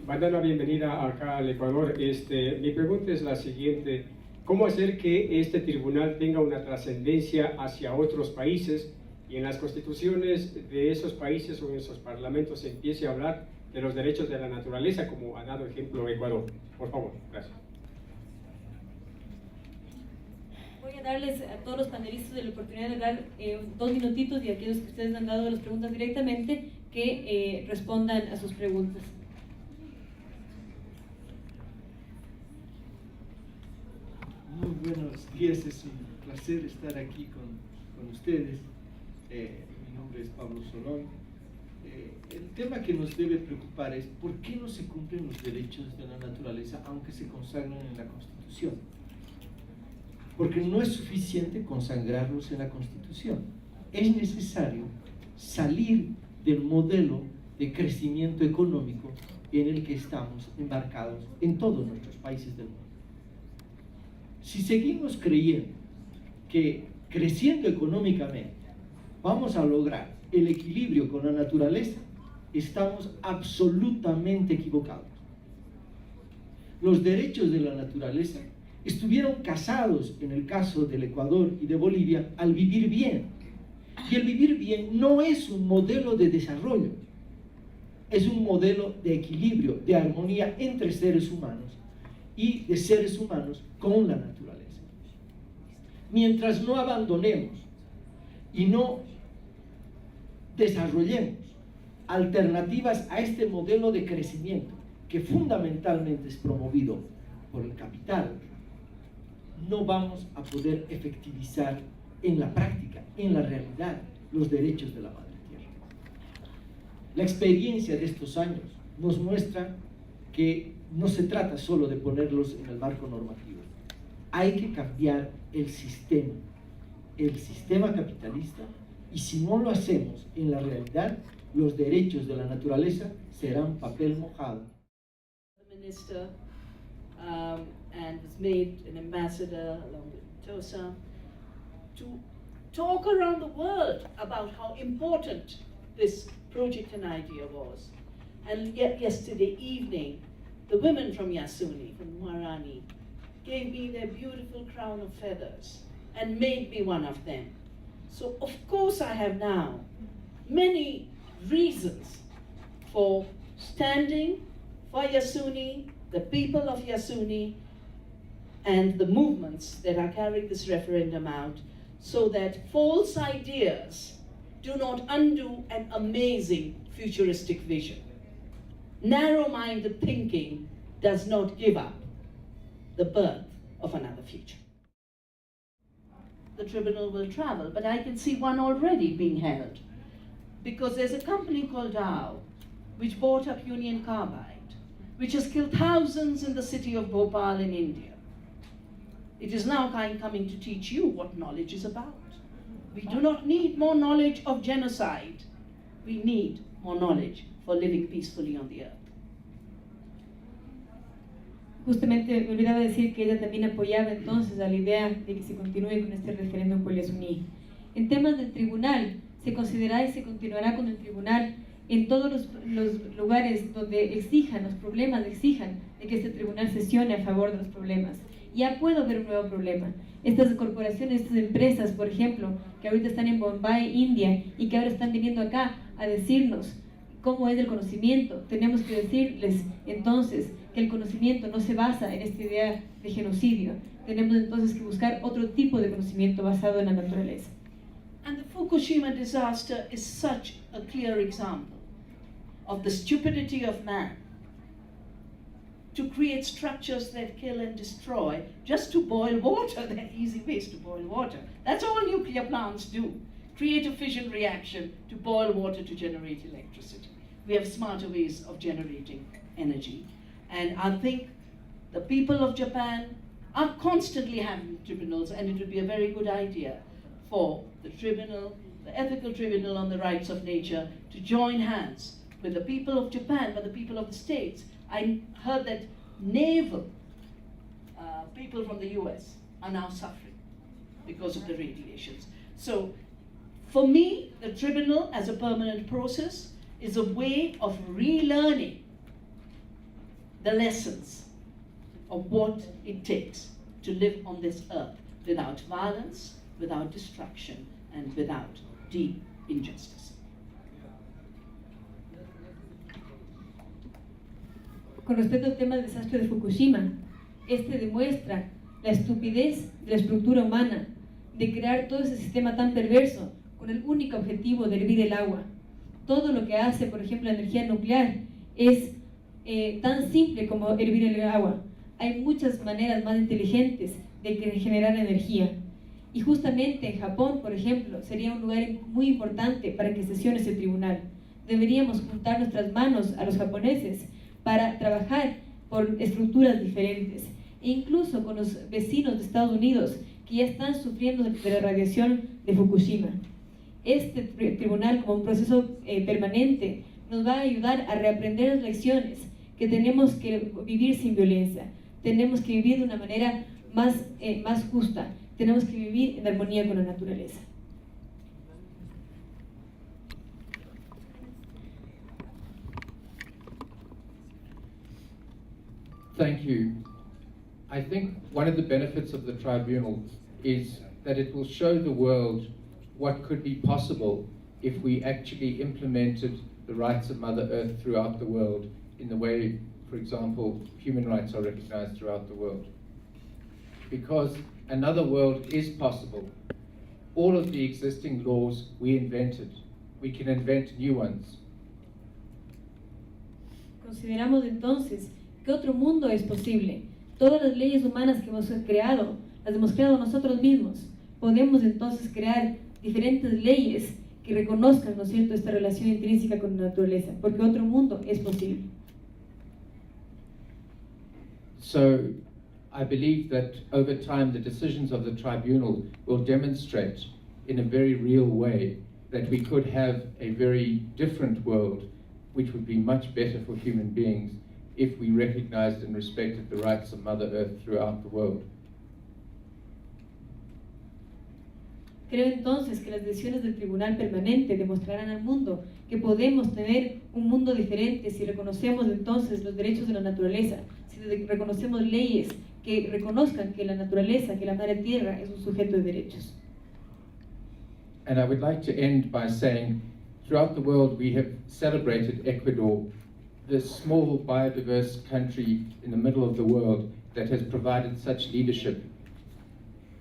van a dar la bienvenida acá al Ecuador. Mi pregunta es la siguiente: ¿cómo hacer que este tribunal tenga una trascendencia hacia otros países y en las constituciones de esos países o en esos parlamentos se empiece a hablar de los derechos de la naturaleza, como ha dado ejemplo Ecuador? Por favor, gracias. Voy a darles a todos los panelistas la oportunidad de dar 2 minutitos, y a aquellos que ustedes han dado las preguntas directamente, que respondan a sus preguntas. Muy buenos días, es un placer estar aquí con ustedes. Mi nombre es Pablo Solón. El tema que nos debe preocupar es por qué no se cumplen los derechos de la naturaleza aunque se consagran en la Constitución. Porque no es suficiente consagrarlos en la Constitución. Es necesario salir del modelo de crecimiento económico en el que estamos embarcados en todos nuestros países del mundo. Si seguimos creyendo que creciendo económicamente vamos a lograr el equilibrio con la naturaleza, estamos absolutamente equivocados. Los derechos de la naturaleza estuvieron casados, en el caso del Ecuador y de Bolivia, al vivir bien. Y el vivir bien no es un modelo de desarrollo, es un modelo de equilibrio, de armonía entre seres humanos y de seres humanos con la naturaleza. Mientras no abandonemos y no desarrollemos alternativas a este modelo de crecimiento, que fundamentalmente es promovido por el capital, no vamos a poder efectivizar en la práctica, en la realidad, los derechos de la madre tierra. La experiencia de estos años nos muestra que no se trata solo de ponerlos en el marco normativo. Hay que cambiar el sistema capitalista, y si no lo hacemos en la realidad, los derechos de la naturaleza serán papel mojado. Minister and was made an ambassador along with TOSA to talk around the world about how important this project and idea was. And yet yesterday evening, the women from Yasuni, from Muarani, gave me their beautiful crown of feathers and made me one of them. So of course I have now many reasons for standing for Yasuni, the people of Yasuni, and the movements that are carrying this referendum out, so that false ideas do not undo an amazing futuristic vision. Narrow-minded thinking does not give up the birth of another future. The tribunal will travel, but I can see one already being held, because there's a company called Dow which bought up Union Carbide, which has killed thousands in the city of Bhopal in India. It is now coming to teach you what knowledge is about. We do not need more knowledge of genocide. We need more knowledge for living peacefully on the earth. Justamente me olvidaba decir que ella también apoyaba entonces a la idea de que se continúe con este referéndum por Yasuní. En temas del tribunal, se considerará y se continuará con el tribunal en todos los lugares donde exijan los problemas, exijan de que este tribunal sesione a favor de los problemas. Ya puedo ver un nuevo problema. Estas corporaciones, estas empresas, por ejemplo, que ahorita están en Bombay, India, y que ahora están viniendo acá a decirnos cómo es el conocimiento. Tenemos que decirles entonces que el conocimiento no se basa en esta idea de genocidio. Tenemos entonces que buscar otro tipo de conocimiento basado en la naturaleza. And the Fukushima disaster is such a clear example of the stupidity of man to create structures that kill and destroy just to boil water. They're easy ways to boil water. That's all nuclear plants do. Create a fission reaction to boil water to generate electricity. We have smarter ways of generating energy. And I think the people of Japan are constantly having tribunals, and it would be a very good idea for the tribunal, the ethical tribunal on the rights of nature, to join hands with the people of Japan, but the people of the States. I heard that naval people from the US are now suffering because of the radiations. So for me, the tribunal as a permanent process is a way of relearning the lessons of what it takes to live on this earth without violence, without destruction, and without deep injustice. Con respecto al tema del desastre de Fukushima, este demuestra la estupidez de la estructura humana de crear todo ese sistema tan perverso con el único objetivo de hervir el agua. Todo lo que hace, por ejemplo, la energía nuclear es tan simple como hervir el agua. Hay muchas maneras más inteligentes de generar energía. Y justamente en Japón, por ejemplo, sería un lugar muy importante para que sesione ese tribunal. Deberíamos juntar nuestras manos a los japoneses para trabajar por estructuras diferentes, e incluso con los vecinos de Estados Unidos que ya están sufriendo de la radiación de Fukushima. Este tribunal, como un proceso permanente, nos va a ayudar a reaprender las lecciones que tenemos que vivir sin violencia, tenemos que vivir de una manera más justa, tenemos que vivir en armonía con la naturaleza. Thank you. I think one of the benefits of the tribunal is that it will show the world what could be possible if we actually implemented the rights of Mother Earth throughout the world in the way, for example, human rights are recognized throughout the world. Because another world is possible. All of the existing laws we invented. We can invent new ones. Consideramos entonces que otro mundo es posible. Todas las leyes humanas que hemos creado, las hemos creado nosotros mismos. Podemos entonces crear diferentes leyes que reconozcan, ¿no es cierto?, esta relación intrínseca con la naturaleza, porque otro mundo es posible. So, I believe that over time the decisions of the tribunal will demonstrate in a very real way that we could have a very different world which would be much better for human beings if we recognized and respected the rights of Mother Earth throughout the world. Creo entonces que las decisiones del Tribunal Permanente demostrarán al mundo que podemos tener un mundo diferente si reconocemos entonces los derechos de la naturaleza, si reconocemos leyes que reconozcan que la naturaleza, que la Madre Tierra es un sujeto de derechos. And I would like to end by saying, throughout the world we have celebrated Ecuador, this small biodiverse country in the middle of the world that has provided such leadership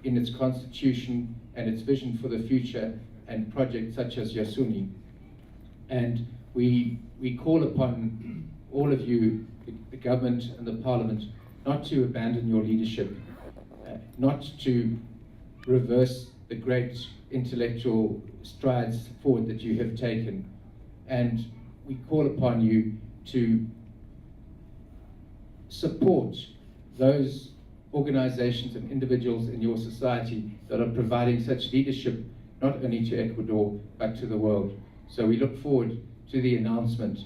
in its constitution and its vision for the future and projects such as Yasuni. And we call upon all of you, the government and the parliament, not to abandon your leadership, not to reverse the great intellectual strides forward that you have taken. And we call upon you to support those organizations and individuals in your society that are providing such leadership not only to Ecuador but to the world. So we look forward to the announcement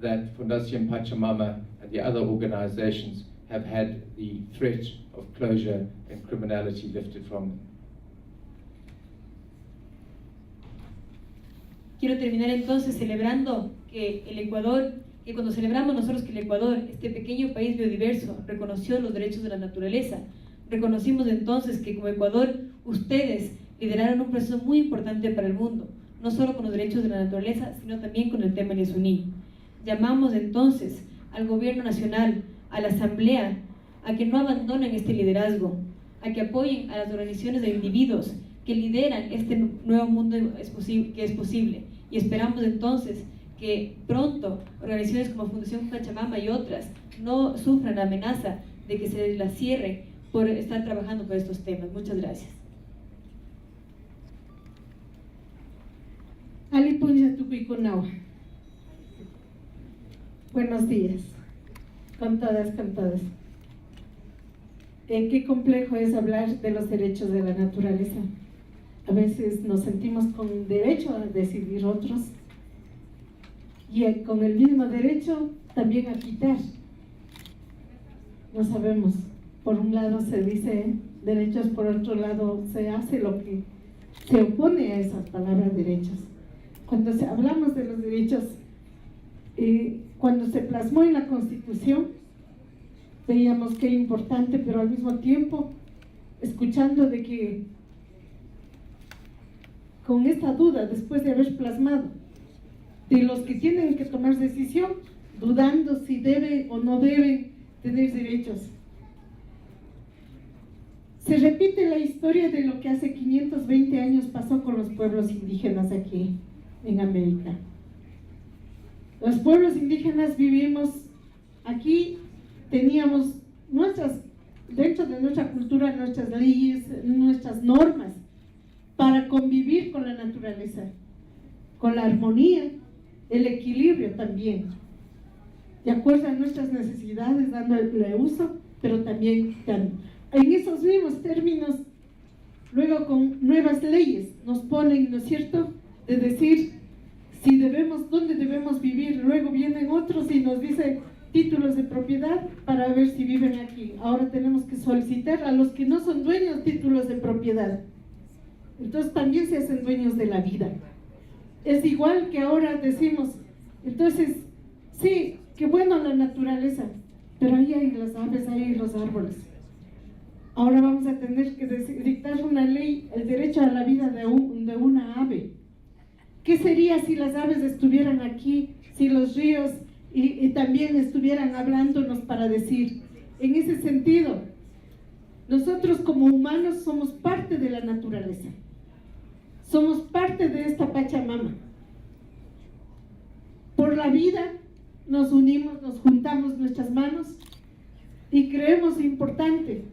that Fundación Pachamama and the other organizations have had the threat of closure and criminality lifted from them. Quiero terminar entonces celebrando que el Ecuador, que cuando celebramos nosotros que el Ecuador, este pequeño país biodiverso, reconoció los derechos de la naturaleza, reconocimos entonces que como Ecuador, ustedes lideraron un proceso muy importante para el mundo, no solo con los derechos de la naturaleza, sino también con el tema Yasuní. Llamamos entonces al gobierno nacional, a la asamblea, a que no abandonen este liderazgo, a que apoyen a las organizaciones de individuos que lideran este nuevo mundo que es posible. Y esperamos entonces que pronto organizaciones como Fundación Pachamama y otras no sufran la amenaza de que se las cierre por estar trabajando por estos temas. Muchas gracias. Buenos días, con todas. Qué complejo es hablar de los derechos de la naturaleza. A veces nos sentimos con derecho a decidir otros y con el mismo derecho también a quitar. No sabemos, por un lado se dice derechos, por otro lado se hace lo que se opone a esa palabra derechos. Cuando hablamos de los derechos, cuando se plasmó en la Constitución, veíamos qué importante, pero al mismo tiempo escuchando de que con esta duda, después de haber plasmado, de los que tienen que tomar decisión, dudando si deben o no deben tener derechos. Se repite la historia de lo que hace 520 años pasó con los pueblos indígenas aquí en América. Los pueblos indígenas vivimos aquí, teníamos dentro de nuestra cultura, nuestras leyes, nuestras normas para convivir con la naturaleza, con la armonía, el equilibrio también, de acuerdo a nuestras necesidades, dándole uso, pero también en esos mismos términos, luego con nuevas leyes nos ponen, ¿no es cierto?, de decir si dónde debemos vivir. Luego vienen otros y nos dicen títulos de propiedad para ver si viven aquí. Ahora tenemos que solicitar a los que no son dueños títulos de propiedad. Entonces también se hacen dueños de la vida. Es igual que ahora decimos, entonces, sí, qué bueno la naturaleza, pero ahí hay las aves, ahí hay los árboles. Ahora vamos a tener que dictar una ley, el derecho a la vida de una ave. ¿Qué sería si las aves estuvieran aquí, si los ríos y también estuvieran hablándonos para decir? En ese sentido, nosotros como humanos somos parte de la naturaleza. Somos parte de esta Pachamama. Por la vida nos unimos, nos juntamos nuestras manos y creemos importante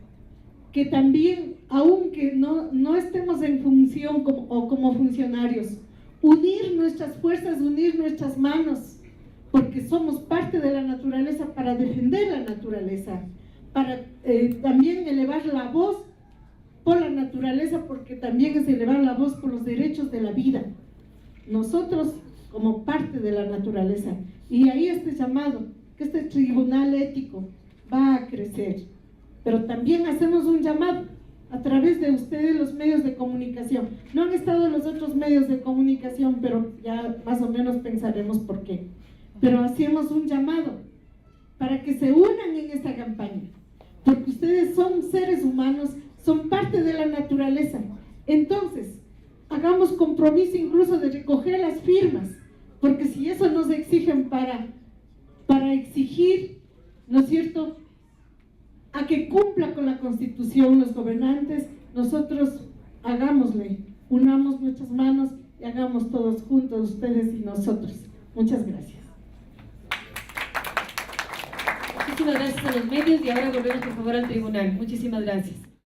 que también, aunque no estemos en función como funcionarios, unir nuestras fuerzas, unir nuestras manos, porque somos parte de la naturaleza para defender la naturaleza, para también elevar la voz por la naturaleza, porque también es elevar la voz por los derechos de la vida. Nosotros como parte de la naturaleza. Y ahí este llamado, que este tribunal ético va a crecer. Pero también hacemos un llamado a través de ustedes, los medios de comunicación. No han estado los otros medios de comunicación, pero ya más o menos pensaremos por qué. Pero hacemos un llamado para que se unan en esta campaña, porque ustedes son seres humanos, son parte de la naturaleza. Entonces, hagamos compromiso incluso de recoger las firmas, porque si eso nos exigen para exigir, ¿no es cierto?, a que cumpla con la Constitución los gobernantes, nosotros hagámosle, unamos nuestras manos y hagamos todos juntos, ustedes y nosotros. Muchas gracias. Muchísimas gracias a los medios y ahora volvemos por favor al tribunal. Muchísimas gracias.